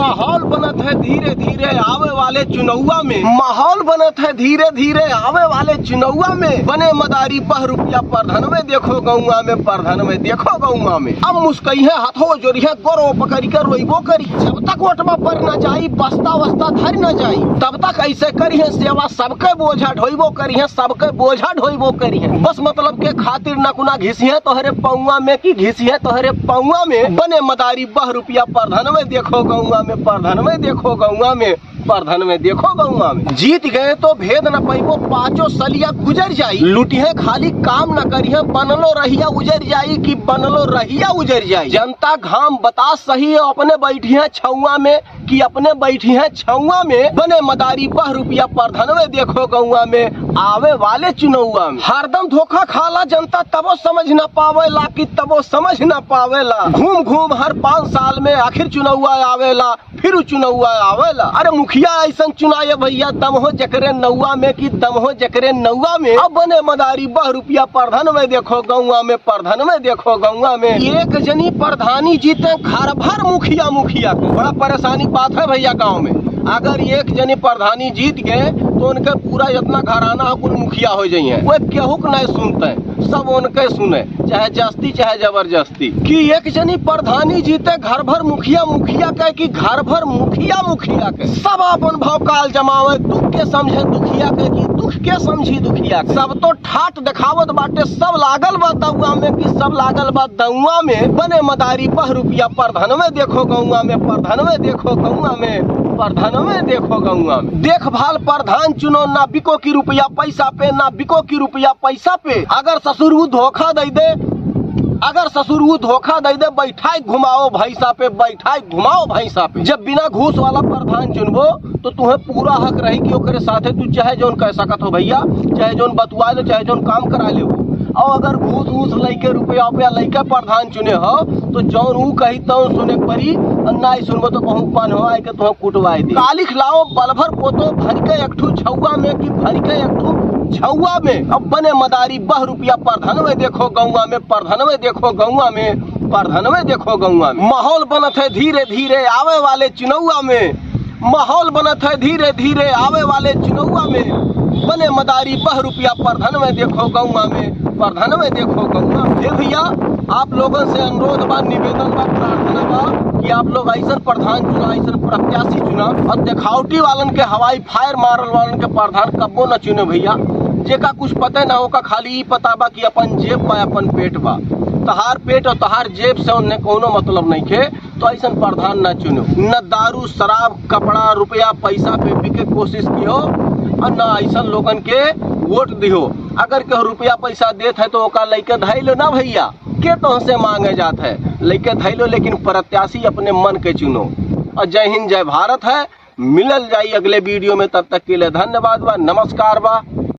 माहौल बनत है धीरे धीरे आवे वाले चुनौआ में, माहौल बनत है धीरे धीरे आवे वाले चुनौआ में। बने मदारी बह रुपया परधन में देखो गौआ में, परधन में देखो गौआ में। अब मुस्कई है हाथों जोरिया गोरो पकड़ कर रोइबो करी, जब तक ओटवा पर न जाई बस्ता वस्ता धर न जाई तब तक ऐसे करी है सेवा, सबके बोझा ढोइबो करी है, सबके बोझा ढोइबो करी है। बस मतलब के खातिर नकुना घिसिए तोहरे पौआ में की घिसिए तोहरे पौआ में। बने मदारी बह रुपया परधन में देखो गौआ में, परधन में देखो गौआ में, परधन में देखो गौआ में। जीत गए तो भेद न पैबो पांचों सलिया गुजर जाई, लुटिए खाली काम न करिए बनलो रहिया उजर जाई कि बनलो रहिया उजर जाई। जनता घाम बता सही अपने बैठी है छौआ में कि अपने बैठी है छौआ में। बने मदारी बह रुपया परधन में देखो गौआ में आवे वाले चुनौआ में। हरदम धोखा खाला जनता तबो समझ न पावेला कि तबो समझ न पावेला। घूम घूम हर 5 साल में आखिर चुनौआ आवेला, फिर चुनौआ आवेला। अरे मुखिया ऐसा चुनाए भैया दम हो जकरे नौआ में कि दम हो जकरे नौआ में। अब बने मदारी बह रुपया परधन में देखो गौआ में, परधन में देखो गौआ में। एक जनी प्रधानी जीते घर भर मुखिया मुखिया को, बड़ा परेशानी बात है भैया गाँव में। अगर एक जनी प्रधानी जीत गए तो उनके पूरा इतना घराना हो कुल मुखिया हो जाइए, वो केहू के नहीं सुनते, सब उनके सुने चाहे जस्ती चाहे जबरदस्ती। कि एक जनी प्रधानी जीते घर भर मुखिया मुखिया के कि घर भर मुखिया मुखिया के। सब अपन भौकाल जमावे, दुख के समझे दुखिया के कि दुख के समझी दुखिया के। सब तो ठाट दिखावत बाटे, सब लागल बा दउआ में कि सब लागल बा दउआ में। बने मदारी बह रुपया परधन में देखो गौआ में, परधन में देखो गौआ में, परधन में देखो गौआ में। देखभाल प्रधान चुनो ना बिको की रुपया पैसा पे, ना बिको की रुपया पैसा पे। अगर ससुर वो धोखा दे दे, अगर ससुर वो धोखा दे दे बैठाई घुमाओ भैंसा पे, बैठाई घुमाओ भैंसा पे। जब बिना घूस वाला प्रधान चुनबो तो तुम्हें पूरा हक रही कि ओकरे साथे तू चाहे जोन कह सकत हो भैया, चाहे जोन बतवा लो, चाहे जोन काम करा ले। और अगर घूस घूस लेके रुपया रुपया लेके प्रधान चुने हो तो जौन ऊ कही तो सुने परी, ना सुनबो तो कहूँ बन हो आए के तुम्हें कुटवाई दी। कालिख लाओ बलभर पोतो भर के एकठू छौआ में कि भर के एकठू छौआ में। अब बने मदारी बह रुपया परधन में देखो गौआ में, परधन में देखो गौआ में, परधन में देखो गौआ में। माहौल बनत है धीरे धीरे आवे वाले चुनौआ में, माहौल बनत है धीरे धीरे आवे वाले चुनौआ में। बने मदारी बह रुपया परधन में देखो गौआ में, परधन में देखो गौआ में। भैया आप लोगों से अनुरोध बा, निवेदन बा, प्रार्थना बा कि आप लोग ऐसा प्रधान चुना, ऐसा प्रत्याशी चुना और देखावटी वालन के हवाई फायर मारल वालन के प्रधान कब्बो न चुने भैया। जेका कुछ पता ना होगा, खाली पता बा कि अपन जेब बा अपन पेट बा। तहार पेट और तहार जेब से उन्हें कोनो मतलब नहीं खे तो ऐसा प्रधान न चुनो। न दारू शराब कपड़ा रुपया पैसा पे बिके कोशिश कियो और न ऐसा लोगन के वोट दियो। अगर केहू रुपया पैसा देत है तो ओका लेके धैलो ना भैया, के तो से मांगे जात है, लेके धैलो। लेकिन प्रत्याशी अपने मन के चुनो। और जय हिंद जय भारत है। मिलल जाई अगले वीडियो में, तब तक के लिए धन्यवाद बा, नमस्कार बा।